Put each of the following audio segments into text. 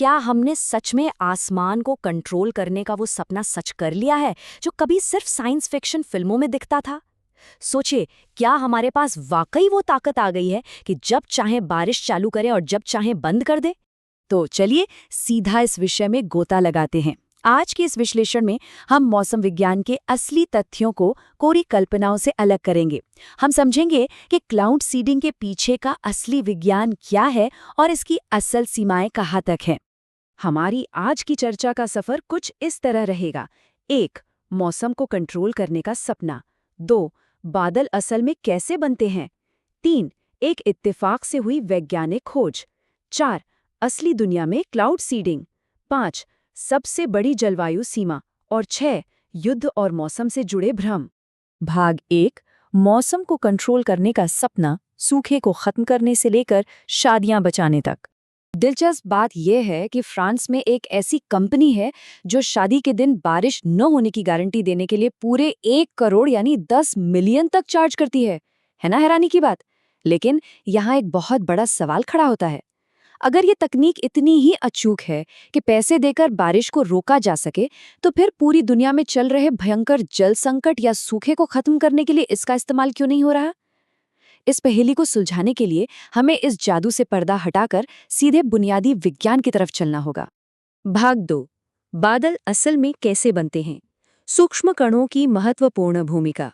क्या हमने सच में आसमान को कंट्रोल करने का वो सपना सच कर लिया है जो कभी सिर्फ साइंस फिक्शन फिल्मों में दिखता था? सोचिए, क्या हमारे पास वाकई वो ताकत आ गई है कि जब चाहे बारिश चालू करे और जब चाहे बंद कर दे? तो चलिए सीधा इस विषय में गोता लगाते हैं। आज के इस विश्लेषण में हम मौसम विज्ञान के असली तथ्यों को कोरी कल्पनाओं से अलग करेंगे। हम समझेंगे कि क्लाउड सीडिंग के पीछे का असली विज्ञान क्या है और इसकी असल सीमाएं कहाँ तक हैं। हमारी आज की चर्चा का सफर कुछ इस तरह रहेगा। 1. मौसम को कंट्रोल करने का सपना। 2. बादल असल में कैसे बनते हैं। 3. एक इत्तेफाक से हुई वैज्ञानिक खोज। 4. असली दुनिया में क्लाउड सीडिंग। 5. सबसे बड़ी जलवायु सीमा। और 6. युद्ध और मौसम से जुड़े भ्रम। भाग 1. मौसम को कंट्रोल करने का सपना, सूखे को खत्म करने से लेकर शादियां बचाने तक। दिलचस्प बात यह है कि फ्रांस में एक ऐसी कंपनी है जो शादी के दिन बारिश न होने की गारंटी देने के लिए पूरे 1 करोड़ यानी 10 मिलियन तक चार्ज करती है ना हैरानी की बात। लेकिन यहाँ एक बहुत बड़ा सवाल खड़ा होता है। अगर ये तकनीक इतनी ही अचूक है कि पैसे देकर बारिश को रोका जा सके, तो फिर पूरी दुनिया में चल रहे भयंकर जल संकट या सूखे को खत्म करने के लिए इसका इस्तेमाल क्यों नहीं हो रहा? इस पहेली को सुलझाने के लिए हमें इस जादू से पर्दा हटाकर सीधे बुनियादी विज्ञान की तरफ चलना होगा। भाग 2. बादल असल में कैसे बनते हैं, सूक्ष्म कणों की महत्वपूर्ण भूमिका।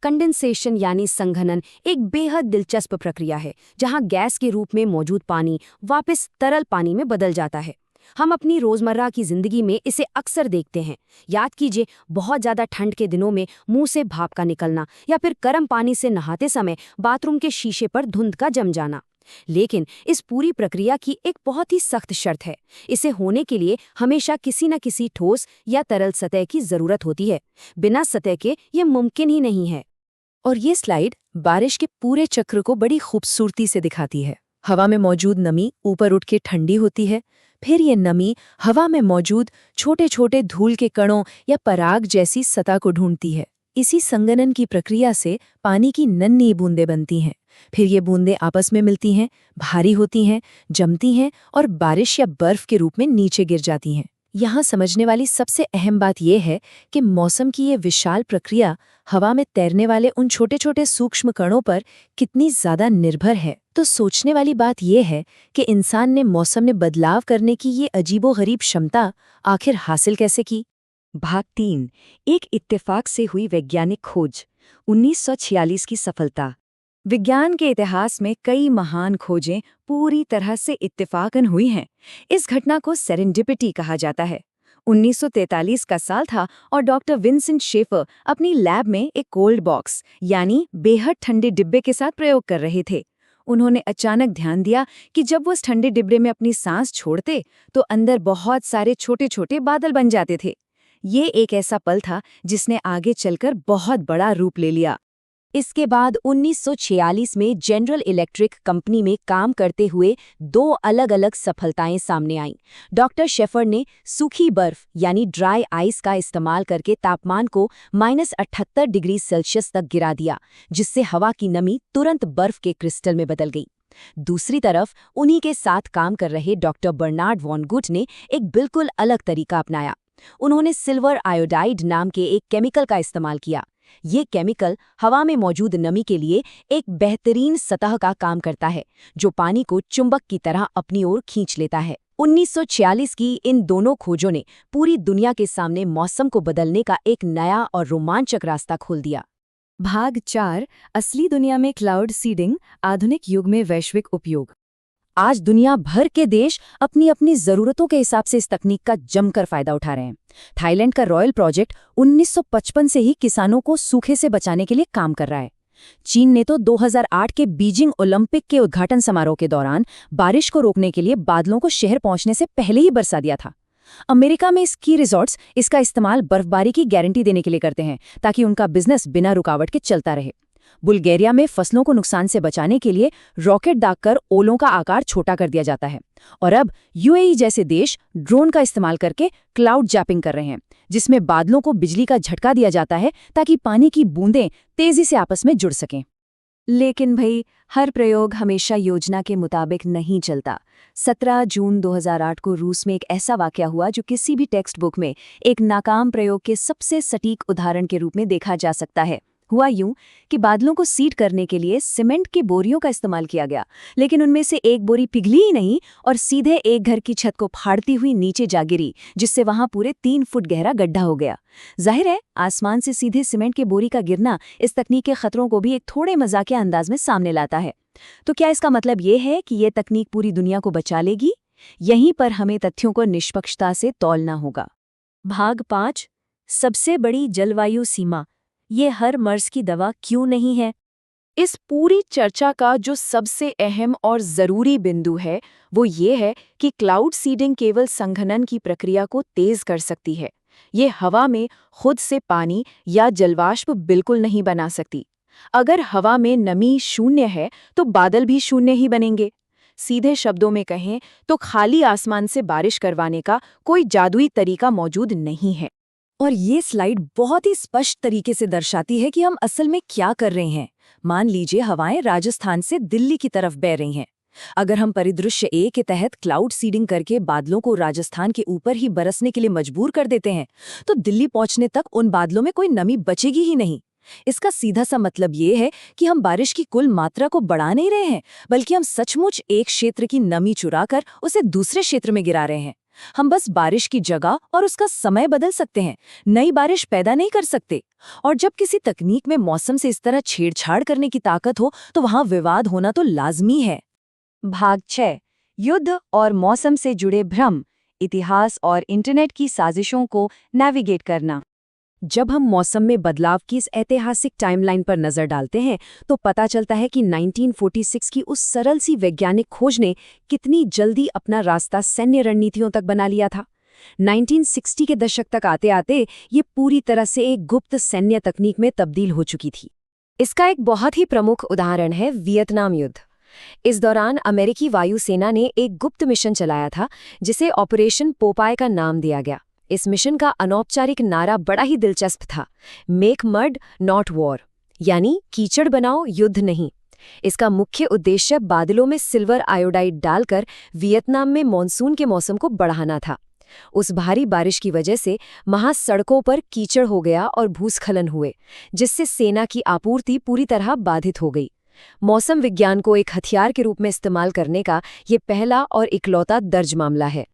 कंडेंसेशन यानी संघनन एक बेहद दिलचस्प प्रक्रिया है जहां गैस के रूप में मौजूद पानी वापस तरल पानी में बदल जाता है। हम अपनी रोजमर्रा की जिंदगी में इसे अक्सर देखते हैं। याद कीजिए, बहुत ज्यादा ठंड के दिनों में मुंह से भाप का निकलना या फिर गर्म पानी से नहाते समय बाथरूम के शीशे पर धुंध का जम जाना। लेकिन इस पूरी प्रक्रिया की एक बहुत ही सख्त शर्त है। इसे होने के लिए हमेशा किसी न किसी ठोस या तरल सतह की जरूरत होती है। बिना सतह के ये मुमकिन ही नहीं है। और ये स्लाइड बारिश के पूरे चक्र को बड़ी खूबसूरती से दिखाती है। हवा में मौजूद नमी ऊपर उठ के ठंडी होती है, फिर ये नमी हवा में मौजूद छोटे छोटे धूल के कणों या पराग जैसी सतह को ढूंढती है। इसी संगनन की प्रक्रिया से पानी की नन्ही बूंदें बनती हैं। फिर ये बूंदें आपस में मिलती हैं, भारी होती हैं, जमती हैं और बारिश या बर्फ के रूप में नीचे गिर जाती हैं। यहाँ समझने वाली सबसे अहम बात यह है कि मौसम की ये विशाल प्रक्रिया हवा में तैरने वाले उन छोटे छोटे सूक्ष्म कणों पर कितनी ज्यादा निर्भर है। तो सोचने वाली बात यह है कि इंसान ने मौसम में बदलाव करने की ये अजीबोगरीब क्षमता आखिर हासिल कैसे की। भाग 3. एक इत्तेफाक से हुई वैज्ञानिक खोज, 1946 की सफलता। विज्ञान के इतिहास में कई महान खोजें पूरी तरह से इत्तेफाकन हुई हैं। इस घटना को सेरेंडिपिटी कहा जाता है। 1943 का साल था और डॉक्टर विंसेंट शेफर अपनी लैब में एक कोल्ड बॉक्स यानी बेहद ठंडे डिब्बे के साथ प्रयोग कर रहे थे। उन्होंने अचानक ध्यान दिया कि जब वो इस ठंडे डिब्बे में अपनी सांस छोड़ते तो अंदर बहुत सारे छोटे छोटे बादल बन जाते थे। ये एक ऐसा पल था जिसने आगे चलकर बहुत बड़ा रूप ले लिया। इसके बाद 1946 में जनरल इलेक्ट्रिक कंपनी में काम करते हुए 2 अलग-अलग सफलताएं सामने आईं। डॉक्टर शेफर ने सूखी बर्फ यानी ड्राई आइस का इस्तेमाल करके तापमान को -78 डिग्री सेल्सियस तक गिरा दिया, जिससे हवा की नमी तुरंत बर्फ के क्रिस्टल में बदल गई। दूसरी तरफ उन्हीं के साथ काम कर रहे डॉक्टर बर्नार्ड वॉन गुट ने एक बिल्कुल अलग तरीका अपनाया। उन्होंने सिल्वर आयोडाइड नाम के एक केमिकल का इस्तेमाल किया। ये केमिकल हवा में मौजूद नमी के लिए एक बेहतरीन सतह का काम करता है, जो पानी को चुंबक की तरह अपनी ओर खींच लेता है। 1946 की इन दोनों खोजों ने पूरी दुनिया के सामने मौसम को बदलने का एक नया और रोमांचक रास्ता खोल दिया। भाग 4. असली दुनिया में क्लाउड सीडिंग, आधुनिक युग में वैश्विक उपयोग। आज दुनिया भर के देश अपनी अपनी जरूरतों के हिसाब से इस तकनीक का जमकर फायदा उठा रहे हैं। थाईलैंड का रॉयल प्रोजेक्ट 1955 से ही किसानों को सूखे से बचाने के लिए काम कर रहा है। चीन ने तो 2008 के बीजिंग ओलंपिक के उद्घाटन समारोह के दौरान बारिश को रोकने के लिए बादलों को शहर पहुंचने से पहले ही बरसा दिया था। अमेरिका में स्की रिजॉर्ट्स इसका इस्तेमाल बर्फबारी की गारंटी देने के लिए करते हैं, ताकि उनका बिजनेस बिना रुकावट के चलता रहे। बुल्गारिया में फसलों को नुकसान से बचाने के लिए रॉकेट दागकर ओलों का आकार छोटा कर दिया जाता है। और अब यूएई जैसे देश ड्रोन का इस्तेमाल करके क्लाउड जैपिंग कर रहे हैं, जिसमें बादलों को बिजली का झटका दिया जाता है ताकि पानी की बूंदें तेजी से आपस में जुड़ सकें। लेकिन भाई हर प्रयोग हमेशा योजना के मुताबिक नहीं चलता। 17 जून 2008 को रूस में एक ऐसा वाकया हुआ जो किसी भी टेक्स्ट बुक में एक नाकाम प्रयोग के सबसे सटीक उदाहरण के रूप में देखा जा सकता है। हुआ यूं कि बादलों को सीड करने के लिए सीमेंट की बोरियों का इस्तेमाल किया गया, लेकिन उनमें से एक बोरी पिघली ही नहीं और सीधे एक घर की छत को फाड़ती हुई नीचे जा गिरी, जिससे वहां पूरे 3 फुट गहरा गड्ढा हो गया। जाहिर है, आसमान से सीधे सीमेंट के बोरी का गिरना इस तकनीक के खतरों को भी एक थोड़े मजाकिया अंदाज में सामने लाता है। तो क्या इसका मतलब ये है कि ये तकनीक पूरी दुनिया को बचा लेगी? यहीं पर हमें तथ्यों को निष्पक्षता से तौलना होगा। भाग 5, सबसे बड़ी जलवायु सीमा, ये हर मर्ज की दवा क्यों नहीं है? इस पूरी चर्चा का जो सबसे अहम और ज़रूरी बिंदु है वो ये है कि क्लाउड सीडिंग केवल संघनन की प्रक्रिया को तेज कर सकती है। ये हवा में खुद से पानी या जलवाष्प बिल्कुल नहीं बना सकती। अगर हवा में नमी शून्य है तो बादल भी शून्य ही बनेंगे। सीधे शब्दों में कहें तो खाली आसमान से बारिश करवाने का कोई जादुई तरीका मौजूद नहीं है। और ये स्लाइड बहुत ही स्पष्ट तरीके से दर्शाती है कि हम असल में क्या कर रहे हैं। मान लीजिए हवाएं राजस्थान से दिल्ली की तरफ बह रही हैं। अगर हम परिदृश्य ए के तहत क्लाउड सीडिंग करके बादलों को राजस्थान के ऊपर ही बरसने के लिए मजबूर कर देते हैं, तो दिल्ली पहुंचने तक उन बादलों में कोई नमी बचेगी ही नहीं। इसका सीधा सा मतलब ये है कि हम बारिश की कुल मात्रा को बढ़ा नहीं रहे हैं, बल्कि हम सचमुच एक क्षेत्र की नमी चुराकर उसे दूसरे क्षेत्र में गिरा रहे हैं। हम बस बारिश की जगह और उसका समय बदल सकते हैं, नई बारिश पैदा नहीं कर सकते। और जब किसी तकनीक में मौसम से इस तरह छेड़छाड़ करने की ताकत हो तो वहां विवाद होना तो लाजमी है। भाग 6, युद्ध और मौसम से जुड़े भ्रम, इतिहास और इंटरनेट की साजिशों को नेविगेट करना। जब हम मौसम में बदलाव की इस ऐतिहासिक टाइमलाइन पर नजर डालते हैं तो पता चलता है कि 1946 की उस सरल सी वैज्ञानिक खोज ने कितनी जल्दी अपना रास्ता सैन्य रणनीतियों तक बना लिया था। 1960 के दशक तक आते आते ये पूरी तरह से एक गुप्त सैन्य तकनीक में तब्दील हो चुकी थी। इसका एक बहुत ही प्रमुख उदाहरण है वियतनाम युद्ध। इस दौरान अमेरिकी वायुसेना ने एक गुप्त मिशन चलाया था जिसे ऑपरेशन पोपाय का नाम दिया गया। इस मिशन का अनौपचारिक नारा बड़ा ही दिलचस्प था, मेक मड नॉट वॉर, यानी कीचड़ बनाओ युद्ध नहीं। इसका मुख्य उद्देश्य बादलों में सिल्वर आयोडाइड डालकर वियतनाम में मॉनसून के मौसम को बढ़ाना था। उस भारी बारिश की वजह से महासड़कों पर कीचड़ हो गया और भूस्खलन हुए, जिससे सेना की आपूर्ति पूरी तरह बाधित हो गई। मौसम विज्ञान को एक हथियार के रूप में इस्तेमाल करने का ये पहला और इकलौता दर्ज मामला है।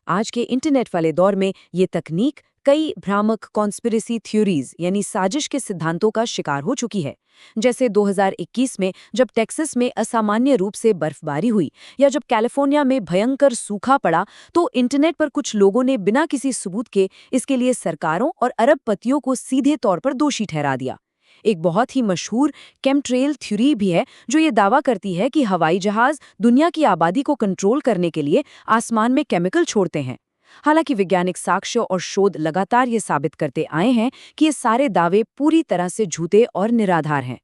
आज के इंटरनेट वाले दौर में ये तकनीक कई भ्रामक कॉन्स्पिरेसी थ्योरीज यानी साजिश के सिद्धांतों का शिकार हो चुकी है। जैसे 2021 में जब टेक्सास में असामान्य रूप से बर्फबारी हुई या जब कैलिफोर्निया में भयंकर सूखा पड़ा, तो इंटरनेट पर कुछ लोगों ने बिना किसी सबूत के इसके लिए सरकारों और अरबपतियों को सीधे तौर पर दोषी ठहरा दिया। एक बहुत ही मशहूर केमट्रेल थ्योरी भी है जो ये दावा करती है कि हवाई जहाज दुनिया की आबादी को कंट्रोल करने के लिए आसमान में केमिकल छोड़ते हैं। हालांकि वैज्ञानिक साक्ष्य और शोध लगातार ये साबित करते आए हैं कि ये सारे दावे पूरी तरह से झूठे और निराधार हैं।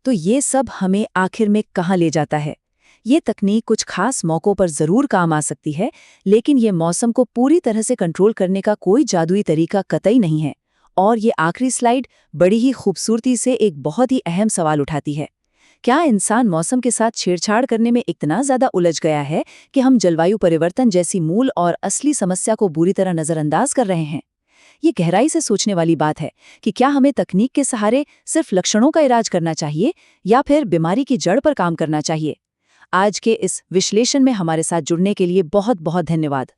तो ये सब हमें आखिर में कहाँ ले जाता है? ये तकनीक कुछ खास मौक़ों पर ज़रूर काम आ सकती है, लेकिन ये मौसम को पूरी तरह से कंट्रोल करने का कोई जादुई तरीका कतई नहीं है। और ये आखिरी स्लाइड बड़ी ही खूबसूरती से एक बहुत ही अहम सवाल उठाती है। क्या इंसान मौसम के साथ छेड़छाड़ करने में इतना ज़्यादा उलझ गया है कि हम जलवायु परिवर्तन जैसी मूल और असली समस्या को बुरी तरह नज़रअंदाज कर रहे हैं? ये गहराई से सोचने वाली बात है कि क्या हमें तकनीक के सहारे सिर्फ लक्षणों का इलाज करना चाहिए या फिर बीमारी की जड़ पर काम करना चाहिए? आज के इस विश्लेषण में हमारे साथ जुड़ने के लिए बहुत बहुत धन्यवाद।